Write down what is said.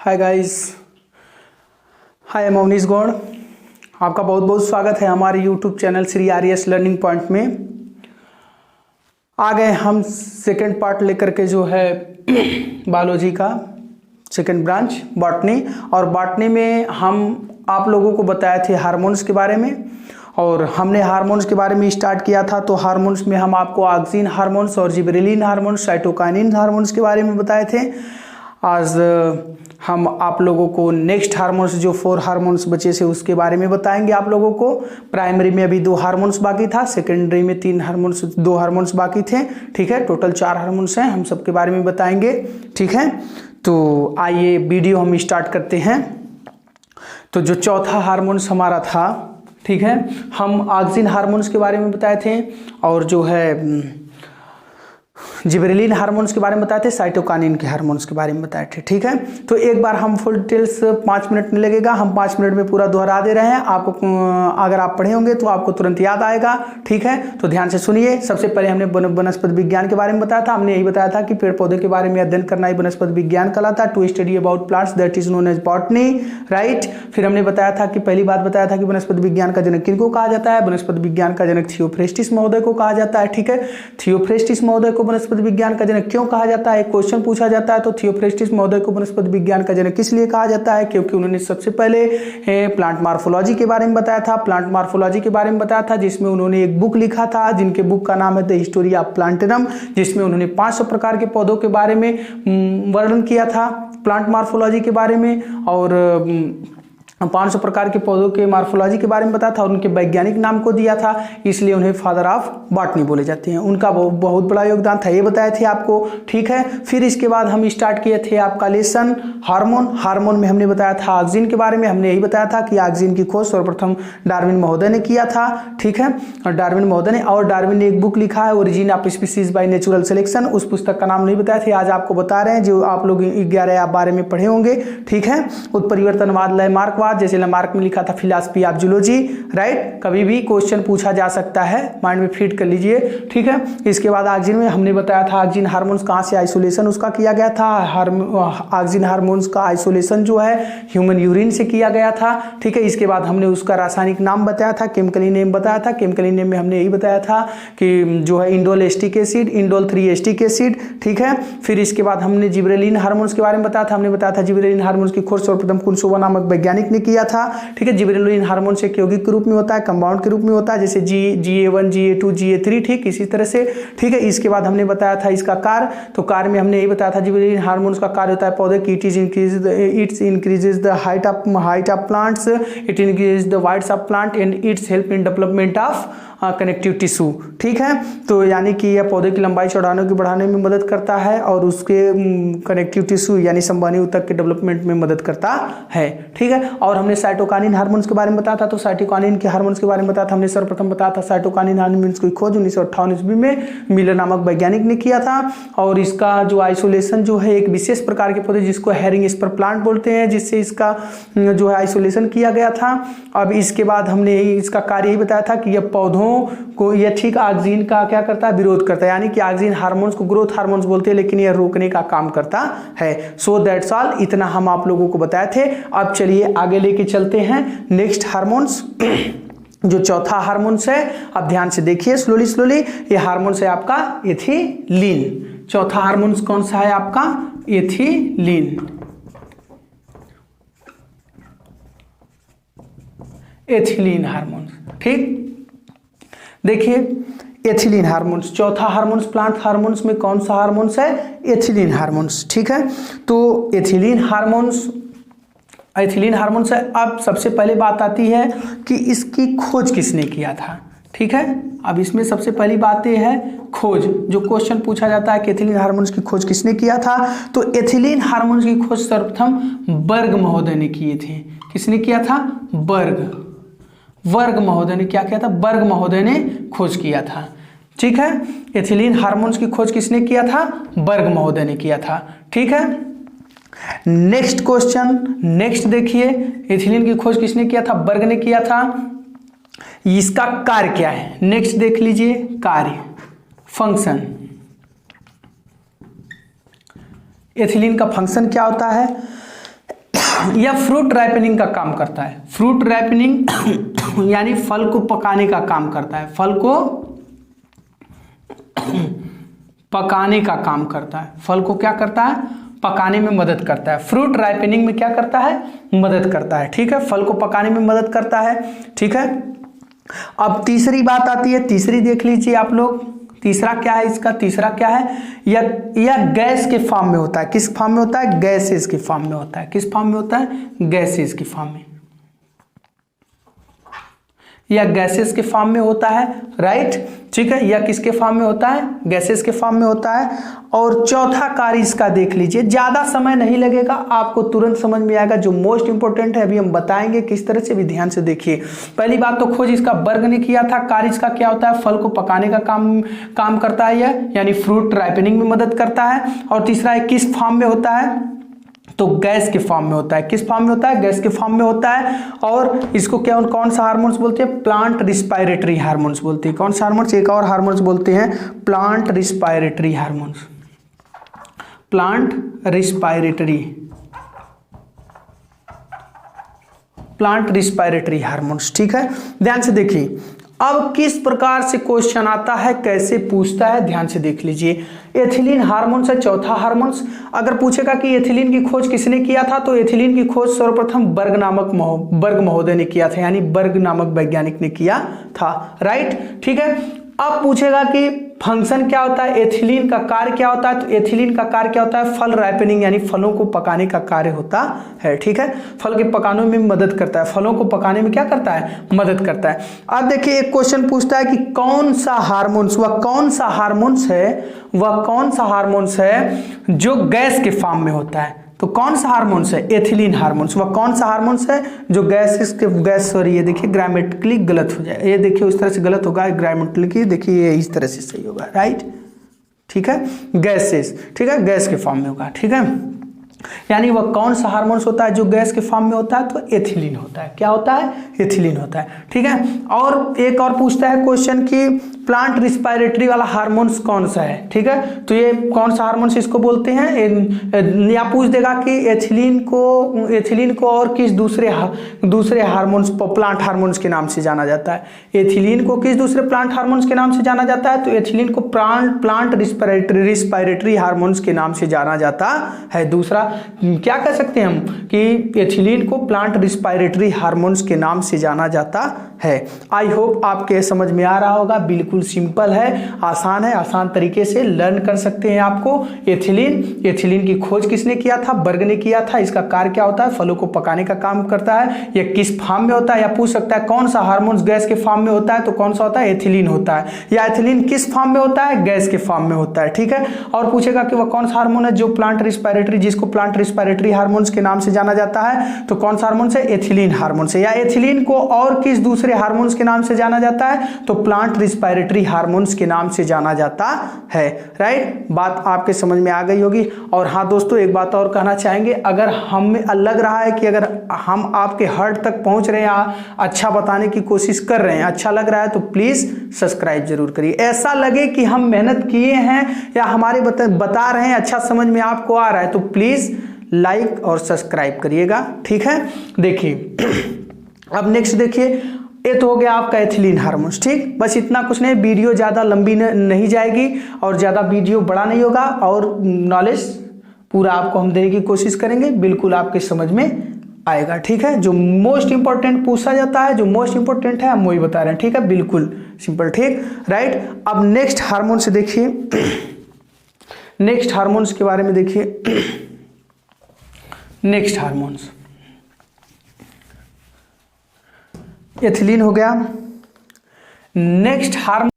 Hi guys, हाय मौनीश गौड़। आपका बहुत बहुत स्वागत है हमारे YouTube channel Shri आर्यस learning point में। आ गए हम सेकंड पार्ट लेकर के, जो है बायोलॉजी का सेकंड ब्रांच बॉटनी। और बॉटनी में हम आप लोगों को बताए थे हार्मोन्स के बारे में, और हमने हार्मोन्स के बारे में स्टार्ट किया था। तो हार्मोन्स में हम आपको ऑक्सिन हार्मोन्स और जिबरेलिन हार्मोन्स, साइटोकाइनिन हार्मोन्स के बारे में बताए थे। आज हम आप लोगों को नेक्स्ट हार्मोन्स, जो 4 हार्मोन्स बचे से उसके बारे में बताएंगे आप लोगों को। प्राइमरी में अभी 2 हार्मोन्स बाकी था, सेकेंडरी में 2 हार्मोन्स बाकी थे। ठीक है, टोटल 4 हार्मोन्स हैं, हम सबके बारे में बताएंगे। ठीक है, तो आइए वीडियो हम स्टार्ट करते हैं। तो जो चौथा हार्मोन्स हमारा था, ठीक है, हम ऑक्सिन हार्मोन्स के बारे में बताए थे, और जो है जिबरेलिन हार्मोन्स के बारे में बताए थे, साइटोकाइनिन के हार्मोन्स के बारे में बताए थे। ठीक है, तो एक बार हम फुल डिटेल्स 5 मिनट में लगेगा, हम 5 मिनट में पूरा दोहरा दे रहे हैं आपको। अगर आप पढ़े होंगे तो आपको तुरंत याद आएगा। ठीक है, तो ध्यान से सुनिए। सबसे पहले हमने वनस्पति विज्ञान के बारे में बताया था। हमने यही बताया था कि पेड़ पौधे के बारे में अध्ययन करना ही वनस्पति विज्ञान कहलाता है। To study about plants that is known as botany, right. फिर हमने बताया था कि पहली बात बताया था कि वनस्पति विज्ञान का जनक किनको कहा जाता है। वनस्पति विज्ञान का जनक थियोफ्रेस्टिस महोदय को कहा जाता है। ठीक है, थियोफ्रेस्टिस महोदय को वनस्पति विज्ञान का जनक क्यों कहा जाता है, क्वेश्चन पूछा जाता है। तो थियोफ्रेस्टिस महोदय को वनस्पति विज्ञान का जनक किस लिए कहा जाता है, क्योंकि उन्होंने सबसे पहले प्लांट मॉर्फोलॉजी के बारे में बताया था। प्लांट मॉर्फोलॉजी के बारे में बताया था, जिसमें उन्होंने एक बुक लिखा था, जिनके बुक का नाम है द हिस्टोरी ऑफ प्लांटेनम, जिसमें उन्होंने 500 प्रकार के पौधों के बारे में वर्णन किया था प्लांट मॉर्फोलॉजी के बारे में, और 500 प्रकार के पौधों के मॉर्फोलॉजी के बारे में बताया था, और उनके वैज्ञानिक नाम को दिया था, इसलिए उन्हें फादर ऑफ बॉटनी बोले जाते हैं। उनका बहुत बड़ा योगदान था, ये बताए थे आपको। ठीक है, फिर इसके बाद हम स्टार्ट किए थे आपका लेसन हार्मोन में हमने बताया था ऑक्सिन के बारे में। हमने यही बताया था कि ऑक्सिन की खोज सर्वप्रथम डार्विन महोदय ने किया था। ठीक है, और डार्विन महोदय ने, और डार्विन ने एक बुक लिखा है origin of species by natural selection. उस पुस्तक का नाम नहीं बताया थे, आज आपको बता रहे हैं, जो आप लोग 11 या 12 में पढ़े होंगे। ठीक है, उत्परिवर्तनवाद, लयमार्कवाद, जैसे लैमार्क में लिखा था फिलॉसफी ऑफ जूलॉजी, राइट। कभी भी क्वेश्चन पूछा जा सकता है, माइंड में फीड कर लीजिए। ठीक है, इसके बाद ऑक्सिन में हमने बताया था ऑक्सिन हार्मोन्स कहाँ से आइसोलेशन उसका किया गया था। ऑक्सिन हार्मोन्स का आइसोलेशन जो है ह्यूमन यूरिन से किया गया था। ठीक है, इसके बाद हमने उसका रासायनिक नाम बताया था, केमिकली नेम बताया था। केमिकली नेम में हमने यही बताया था कि जो है indole acetic acid, indole 3 acetic acid. ठीक है, फिर इसके बाद हमने जिबरेलिन हार्मोन्स के बारे में बताया था। हमने बताया था जिबरेलिन हार्मोन्स की खोज सर्वप्रथम कुनसोवा नामक वैज्ञानिक ने किया था। ठीक है, जिबरेलिन हार्मोन से यौगिक के रूप में होता है, कंपाउंड के रूप में होता है, जैसे GA1, GA2, GA3। ठीक, इसी तरह से। ठीक है, इसके बाद हमने बताया था इसका कार्य। तो कार्य में हमने यही बताया था जिबरेलिन हार्मोन्स का कार्य होता है पौधे की, it's increases the height of plants, it increases the width of plant and it's help in development of connective tissue. ठीक है, तो यानी कि यह पौधे की लंबाई बढ़ाने में मदद करता है, और उसके कनेक्टिव टिश्यू यानी संवहनी ऊतक के डेवलपमेंट में मदद करता है। ठीक है, और हमने साइटोकाइनिन हार्मोन्स के बारे में बताया था। तो साइटोकाइनिन के हार्मोन्स के बारे में बताया था, हमने सर्वप्रथम बताया था साइटोकाइनिन हार्मोन्स की खोज 1958 ईस्वी में मिलर नामक वैज्ञानिक ने किया था। और इसका जो आइसोलेशन जो है एक विशेष प्रकार के पौधे जिसको हेरिंग स्पर प्लांट बोलते हैं, जिससे इसका जो है आइसोलेशन किया गया था। अब इसके बाद हमने इसका कार्य यही बताया था कि यह पौधों को, यह ठीक ऑक्सिन का क्या करता है, विरोध करता है। यानी कि ऑक्सिन हार्मोन्स को ग्रोथ हार्मोन्स बोलते हैं, लेकिन यह रोकने का काम करता है। सो दैट्स ऑल, इतना हम आप लोगों को बताए थे। अब चलिए आगे लेके चलते हैं नेक्स्ट हार्मोन्स, जो चौथा हार्मोन्स है। अब ध्यान से देखिए स्लोली। ये हार्मोन्स है आपका एथिलीन। चौथा हार्मोन्स कौन सा है आपका, एथिलीन। Ethylene hormones. ठीक, देखिए एथिलीन हार्मोन्स, चौथा हार्मोन्स प्लांट हार्मोन्स में कौन सा हार्मोन्स है, एथिलीन हार्मोन्स। ठीक है, तो एथिलीन हार्मोन्स है। अब सबसे पहले बात आती है कि इसकी खोज किसने किया था। ठीक है, अब इसमें सबसे पहली बात यह है खोज, जो क्वेश्चन पूछा जाता है कि एथिलीन हार्मोन्स की खोज किसने किया था। तो एथिलीन हार्मोन्स की खोज सर्वप्रथम बर्ग महोदय ने किए थे। किसने किया था, वर्ग महोदय ने क्या किया था, बर्ग महोदय ने खोज किया था। ठीक है, एथिलीन हार्मोन्स की खोज किसने किया था, बर्ग महोदय ने किया था। ठीक है, नेक्स्ट क्वेश्चन, नेक्स्ट देखिए, एथिलीन की खोज किसने किया था, बर्ग ने किया था। इसका कार्य क्या है, नेक्स्ट देख लीजिए, कार्य, फंक्शन। एथिलीन का फंक्शन क्या होता है, यह फ्रूट राइपनिंग का काम करता है। फ्रूट राइपनिंग यानी फल को पकाने का काम करता है। फल को पकाने का काम करता है। फल को क्या करता है? पकाने में मदद करता है। फ्रूट राइपनिंग में क्या करता है? मदद करता है। ठीक है, फल को पकाने में मदद करता है। ठीक है, अब तीसरी बात आती है। तीसरी देख लीजिए आप लोग। तीसरा क्या है इसका? तीसरा क्या है? यह गैस के फॉर्म में होता है। किस फॉर्म में होता है? गैसेस के फॉर्म में होता है। किस फॉर्म में होता है? गैसेस के फॉर्म में। यह गैसेस के फॉर्म में होता है, राइट। ठीक है, यह किसके फॉर्म में होता है? गैसेस के फॉर्म में होता है। और चौथा कार्य इसका देख लीजिए, ज्यादा समय नहीं लगेगा, आपको तुरंत समझ में आएगा। जो मोस्ट इंपोर्टेंट है अभी हम बताएंगे किस तरह से, भी ध्यान से देखिए। पहली बात तो खोज इसका वर्ग ने किया था। कार्य इसका क्या होता है? फल को पकाने का काम करता है यह, यानी फ्रूट राइपनिंग में मदद करता है। और तीसरा है किस फॉर्म में होता है? तो गैस के फॉर्म में होता है। किस फॉर्म में होता है? गैस के फॉर्म में होता है। और इसको क्या, कौन सा हार्मोन्स बोलते हैं? प्लांट रिस्पायरेटरी हार्मोन्स बोलते हैं। कौन सा हार्मोन्स? एक और हार्मोन्स बोलते हैं plant respiratory hormones. Plant respiratory hormones. ठीक है, ध्यान से देखिए। अब किस प्रकार से क्वेश्चन आता है, कैसे पूछता है, ध्यान से देख लीजिए। एथिलीन हार्मोन्स है चौथा हार्मोन्स। अगर पूछेगा कि एथिलीन की खोज किसने किया था, तो एथिलीन की खोज सर्वप्रथम बर्ग महोदय ने किया था, यानी बर्ग नामक वैज्ञानिक ने किया था, राइट। ठीक है, अब पूछेगा कि फंक्शन क्या होता है, एथिलीन का कार्य क्या होता है, तो एथिलीन का कार्य क्या होता है? फल राइपनिंग, यानी फलों को पकाने का कार्य होता है। ठीक है, फल के पकाने में मदद करता है। फलों को पकाने में क्या करता है? मदद करता है। अब देखिए एक क्वेश्चन पूछता है कि कौन सा हार्मोन्स है जो गैस के फॉर्म में होता है? तो कौन सा हार्मोन्स है? Ethylene hormones. वह कौन सा हार्मोन्स है जो सॉरी ये देखिए ग्रामेटिकली गलत हो जाए, ये देखिए उस तरह से गलत होगा, ग्रामेटिकली देखिए ये इस तरह से सही होगा, राइट। ठीक है, गैसेस। ठीक है, गैस के फॉर्म में होगा। ठीक है, यानी वह कौन सा हार्मोन्स होता है जो गैस के फॉर्म में होता है? तो एथिलीन होता है। क्या होता है? एथिलीन होता है। ठीक है, और एक और पूछता है क्वेश्चन कि प्लांट रिस्पायरेटरी वाला हार्मोन्स कौन सा है? ठीक है, तो ये कौन सा हार्मोन्स इसको बोलते हैं, या पूछ देगा कि एथिलीन को और किस दूसरे हार्मोन्स, प्लांट हार्मोन्स के नाम से जाना जाता है? एथिलीन को किस दूसरे प्लांट हार्मोन्स के नाम से जाना जाता है? तो एथिलीन को प्लांट रिस्पायरेटरी हार्मोन्स के नाम से जाना जाता है। दूसरा क्या कह सकते हैं हम कि एथिलीन को प्लांट रिस्पायरेटरी हार्मोन्स के नाम से जाना जाता है। आई होप आपके समझ में आ रहा होगा। बिल्कुल सिंपल है, आसान है, आसान तरीके से लर्न कर सकते हैं आपको। एथिलीन की खोज किसने किया था? बर्ग ने किया था। इसका कार्य क्या होता है? फलों को पकाने का काम करता है। यह किस फॉर्म में होता है, या पूछ सकता है कौन सा हार्मोन्स गैस के फॉर्म में होता है, तो कौन सा होता है? एथिलीन होता है। या एथिलीन किस फॉर्म में होता है? गैस के फॉर्म में होता है। ठीक है, और पूछेगा कि वह कौन सा हार्मोन है जो जिसको प्लांट रिस्पायरेटरी हार्मोन्स के नाम से जाना जाता है, तो कौन सा हार्मोन है? एथिलीन हार्मोन से। या एथिलीन को और किस दूसरे हार्मोन्स के नाम से जाना जाता है, तो प्लांट रिस्पायरेटरी हार्मोन्स के नाम से जाना जाता है, राइट। बात आपके समझ में आ गई होगी। और हाँ दोस्तों, एक बात और कहना चाहेंगे, अगर हमें लग रहा है कि अगर हम आपके हार्ट तक पहुंच रहे हैं, अच्छा बताने की कोशिश कर रहे हैं, अच्छा लग रहा है, तो प्लीज सब्सक्राइब जरूर करिए। ऐसा लगे कि हम मेहनत किए हैं या हमारे बता रहे हैं, अच्छा समझ में आपको आ रहा है, तो प्लीज लाइक और सब्सक्राइब करिएगा। ठीक है, देखिए अब नेक्स्ट देखिए, ये तो हो गया आपका एथिलीन हार्मोन्स। ठीक, बस इतना कुछ नहीं, वीडियो ज़्यादा लंबी नहीं जाएगी और ज़्यादा वीडियो बड़ा नहीं होगा, और नॉलेज पूरा आपको हम देने की कोशिश करेंगे, बिल्कुल आपके समझ में आएगा। ठीक है, जो मोस्ट इंपॉर्टेंट पूछा जाता है, जो मोस्ट इंपॉर्टेंट है हम वही बता रहे हैं। ठीक है, बिल्कुल सिंपल। ठीक, राइट। अब नेक्स्ट हार्मोन से देखिए, नेक्स्ट हार्मोन्स के बारे में देखिए। नेक्स्ट हार्मोन्स, एथिलीन हो गया। Next hormone